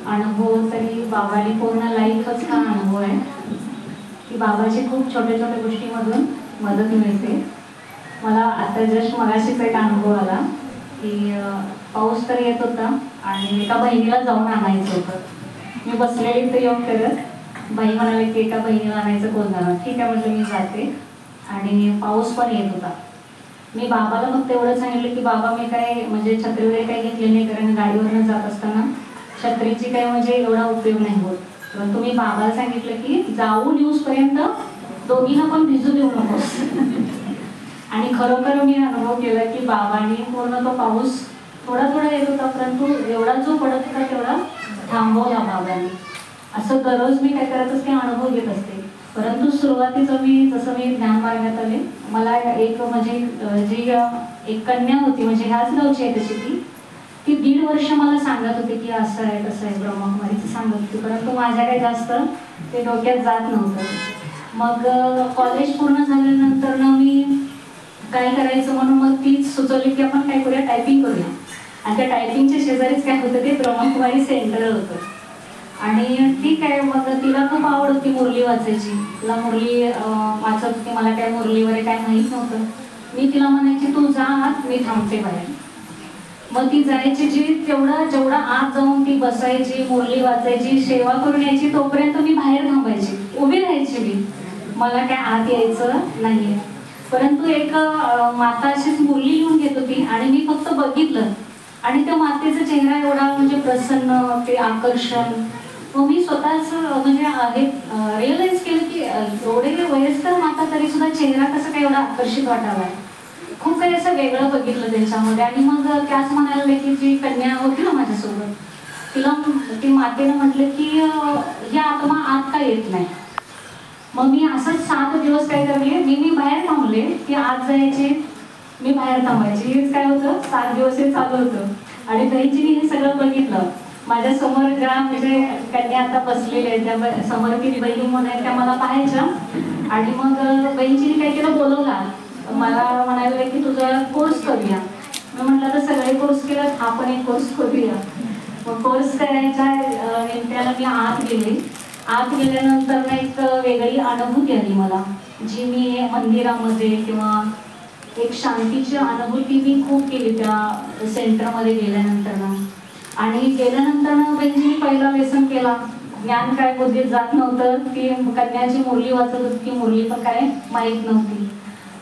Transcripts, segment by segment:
अनुभव तरी बाबाने पूर्ण लाईफच हा अनुभव आहे की बाबाची खूप छोट्या छोट्या गोष्टीमधून मदत मिळते. मला आता जस्ट मगाशीच एक अनुभव आला की पाऊस तर येत होता आणि एका बहिणीला जाऊन आणायचं होतं. मी बसलेली तर येऊन करत बाई म्हणाले की एका बहिणीला आणायचं कोण जाणार. ठीक आहे म्हटलं मी जाते. आणि पाऊस पण येत होता. मी बाबाला मग तेवढं सांगितलं की बाबा मी काय म्हणजे छत्री वगैरे काही घेतली नाही, कारण गाडीवरनं जात असताना छत्रीची काही म्हणजे एवढा उपयोग नाही होत. परंतु मी बाबाला सांगितलं की जाऊन येऊसपर्यंत दोघींना पण भिजू देऊ नकोस. आणि खरोखर मी अनुभव केला की बाबांनी पूर्ण तो पाऊस थोडा थोडा येत होता, परंतु एवढा जो पडत होता तेवढा थांबवला बाबांनी. असं दररोज मी काय करत असते, अनुभव घेत असते. परंतु सुरुवातीचं जसं मी ज्ञान मार्गात आले, मला एक म्हणजे जी एक कन्या होती, म्हणजे ह्याच गावची आहे तशी ती 1.5 वर्ष मला सांगत होती की असं आहे तसं आहे ब्रह्मकुमारीचं सांगत होती. परंतु माझ्या काही जास्त ते डोक्यात जात नव्हतं. मग कॉलेज पूर्ण झाल्यानंतर ना मी काय करायचं म्हणून मग तीच सुचवली की आपण काय करूया, टायपिंग करूया. आणि त्या टायपिंगच्या शेजारीच काय होतं, ते ब्रह्मकुमारी सेंटर होतं. आणि ठीक आहे, मग तिला खूप आवड होती मुरली वाचायची. तिला मुरली वाचत होती. मला काय मुरली वगैरे काय माहीत नव्हतं. मी तिला म्हणायची तू जा आत, मी थांबते बाहेर. मग ती जायची, जी जेवढा आत जाऊन ती बसायची, मुरली वाचायची, सेवा करून यायची, तोपर्यंत मी बाहेर थांबायची, उभी राहायची. मला काय आत यायचं नाहीये. परंतु एक माता अशीच मुरली लिहून घेत होती आणि मी फक्त बघितलं आणि त्या मातेचा चेहरा एवढा म्हणजे प्रसन्न, ते आकर्षण. मग मी स्वतःच म्हणजे रिअलाइज केलं की एवढे वयस्कर माता तरी सुद्धा चेहरा कसं काय एवढा आकर्षित वाटावा. खूप काही असं वेगळं बघितलं त्यांच्यामध्ये. आणि मग त्याच म्हणायला की जी कन्या होती ना माझ्यासोबत, तिला ती मातेनं म्हटलं की ही आत्मा आत का येत नाही. मग मी असंच 7 दिवस काय करले, मी बाहेर थांबले, ती आत जायची, मी बाहेर थांबायची. हेच काय होतं, 7 दिवस हे चालू होतं. आणि बहिणीने हे सगळं बघितलं. माझ्या समोर ज्या म्हणजे कन्या आता बसलेल्या आहेत, त्या समोर किती बहिणी म्हणून त्या मला पाहायच्या. आणि मग बहिणीने काय केलं, बोलवला मला, म्हणाले की तुझा कोर्स करूया. मी म्हटलं तर सगळे कोर्स केला, हा पण एक कोर्स करूया. मग कोर्स करायच्या नेमक्याला मी आत गेले. आत गेल्यानंतर ना एक वेगळी अनुभूती आली मला, जी मी मंदिरामध्ये किंवा एक शांतीची अनुभूती मी खूप केली त्या सेंटरमध्ये गेल्यानंतर ना. आणि गेल्यानंतर ना बहिणीने पहिला लेसन केला. ज्ञान काय बुद्धीत जात नव्हतं. ती कन्याची मुरली वाचत होती, ती मुरली पण काय माहीत नव्हती.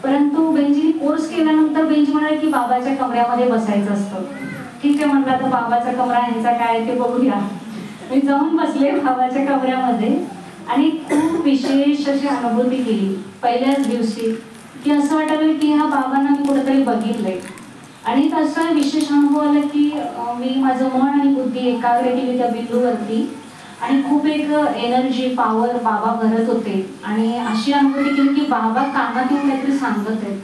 परंतु बहिणीने कोर्स केल्यानंतर बहिणी म्हणाले की बाबाच्या कमऱ्यामध्ये बसायचं असतं. ठीक आहे म्हटलं, तर बाबाचा कमरा ह्यांचा काय ते बघूया. मी जाऊन बसले बाबाच्या कमऱ्यामध्ये आणि खूप विशेष अशी अनुभूती केली पहिल्याच दिवशी, की असं वाटलं की ह्या बाबांना मी कुठेतरी बघितलंय. आणि तसा विशेष अनुभव आला की मी माझं मन आणि बुद्धी एकाग्र केली त्या बिंदूवरती आणि खूप एक एनर्जी पॉवर बाबा भरत होते. आणि अशी अनुभूती केली की बाबा कानात येऊन काहीतरी सांगत आहेत.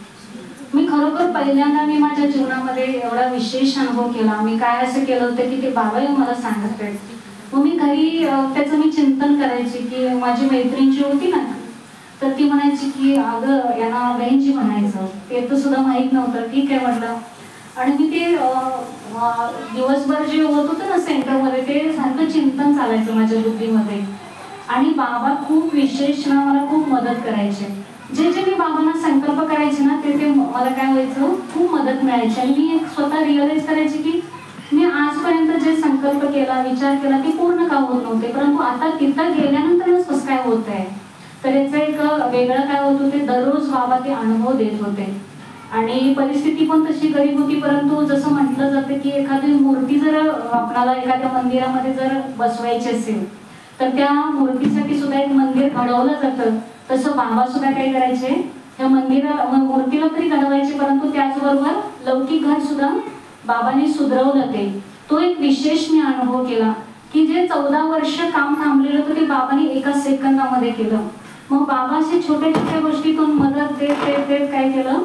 मी खरोखर पहिल्यांदा मी माझ्या जीवनामध्ये एवढा विशेष अनुभव केला. मी काय असं केलं होतं की ते बाबा येऊन मला सांगत आहेत. मग मी घरी त्याचं मी चिंतन करायची की माझी मैत्रिणीची होती ना, तर ती म्हणायची की अगं यांना बहीणची म्हणायचं, ते तर सुद्धा माहीत नव्हतं. ठीक आहे म्हटलं. आणि मी ते दिवसभर जे होत होतं ना सेंटरमध्ये, ते सारखं चिंतन चालायचं माझ्या बुद्धीमध्ये. आणि बाबा खूप विशेष ना मला खूप मदत करायचे. जे मी बाबांना संकल्प करायचे ना, ते मला काय व्हायचं, खूप मदत मिळायची. आणि मी स्वतः रिअलाइज करायची की मी आजपर्यंत जे संकल्प केला, विचार केला, ते पूर्ण का होत नव्हते, परंतु आता तिथं गेल्यानंतरच कसं काय होत आहे. तर याचं एक वेगळं काय होत होते, दररोज बाबा ते अनुभव देत होते. आणि परिस्थिती पण तशी गरीब होती. परंतु जसं म्हटलं जातं की एखादी मूर्ती जर आपल्याला एखाद्या मंदिरामध्ये जर बसवायची असेल, तर त्या मूर्तीसाठी सुद्धा एक मंदिर घडवलं जातं. तसं बाबा सुद्धा काय करायचे, त्या मूर्तीला तरी घडवायचे, परंतु त्याचबरोबर लौकिक घर सुद्धा बाबांनी सुधरवलं. तो एक विशेष मी अनुभव केला की जे 14 वर्ष काम थांबलेलं होतं ते बाबांनी एका सेकंदामध्ये केलं. मग बाबा असे छोट्या छोट्या गोष्टीतून मदत देत काय केलं,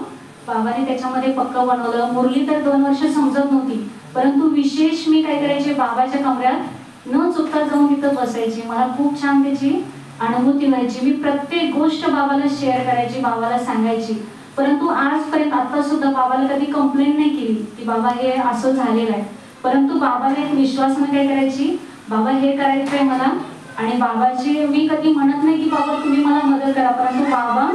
बाबाने त्याच्यामध्ये पक्क बनवलं. मुरली तर 2 वर्ष समजत नव्हती, परंतु विशेष मी काय करायचे, बाबाच्या कमऱ्यात न चुकता जाऊन तिथं बसायची. मला खूप छान त्याची अनुभूती व्हायची. मी प्रत्येक गोष्ट बाबाला शेअर करायची, बाबाला सांगायची. परंतु आजपर्यंत आता सुद्धा बाबाला कधी कंप्लेंट नाही केली की बाबा हे असं झालेलं आहे. परंतु बाबाला एक विश्वासाने काय करायची, बाबा हे करायचंय मला, आणि बाबाची मी कधी म्हणत नाही की बाबा तुम्ही मला मदत करा, परंतु बाबा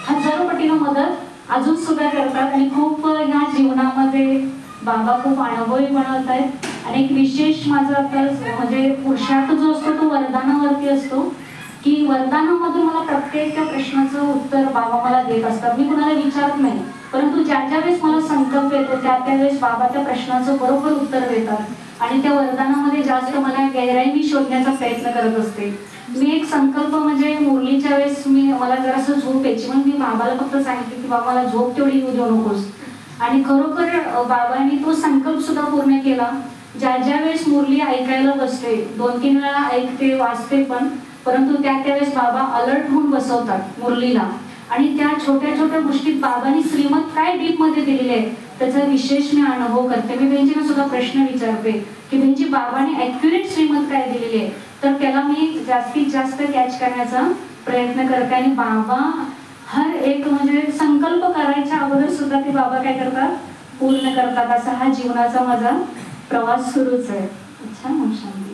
हजारो पटीनं मदत अजून सुद्धा करतात. आणि खूप ह्या जीवनामध्ये बाबा खूप अनुभवी बनवत आहेत. आणि एक विशेष माझं आता म्हणजे पुरुषार्थ जो असतो तो वरदानावरती असतो, की वरदानामधून मला प्रत्येक प्रश्नाचं उत्तर बाबा मला देत असतात. मी कुणाला विचारत नाही, परंतु ज्या ज्या वेळेस मला संकल्प येतो त्या त्यावेळेस बाबा त्या प्रश्नाचं बरोबर उत्तर देतात. आणि त्या वरदानामध्ये जास्त मला गहराई मी शोधण्याचा प्रयत्न करत असते. मी एक संकल्प म्हणजे मुरलीच्या वेळेस मला जरासं झोप यायची, म्हणून मी बाबाला फक्त सांगितले की बाबा मला झोप तेवढी येऊ देऊ नकोस. आणि खरोखर बाबांनी तो संकल्प सुद्धा पूर्ण केला. ज्या ज्या वेळेस मुरली ऐकायला बसते, 2-3 वेळा ऐकते वाचते पण, परंतु त्या त्यावेळेस बाबा अलर्ट होऊन बसवतात मुरलीला. आणि त्या छोट्या छोट्या गोष्टीत बाबांनी श्रीमत काय डीप मध्ये दिलेले आहे त्याचा विशेष मी अनुभव करते. मी बेंजीना सुद्धा प्रश्न विचारते की बेंजी बाबांनी ॲक्युरेट श्रीमत काय दिलेली आहे, तर त्याला मी जास्तीत जास्त कॅच करण्याचा प्रयत्न करते. आणि बाबा हर एक म्हणजे संकल्प करायच्या अगोदर सुद्धा ते बाबा काय करतात, पूर्ण करतात. असा हा जीवनाचा माझा प्रवास सुरूच आहे. अच्छा, शांती.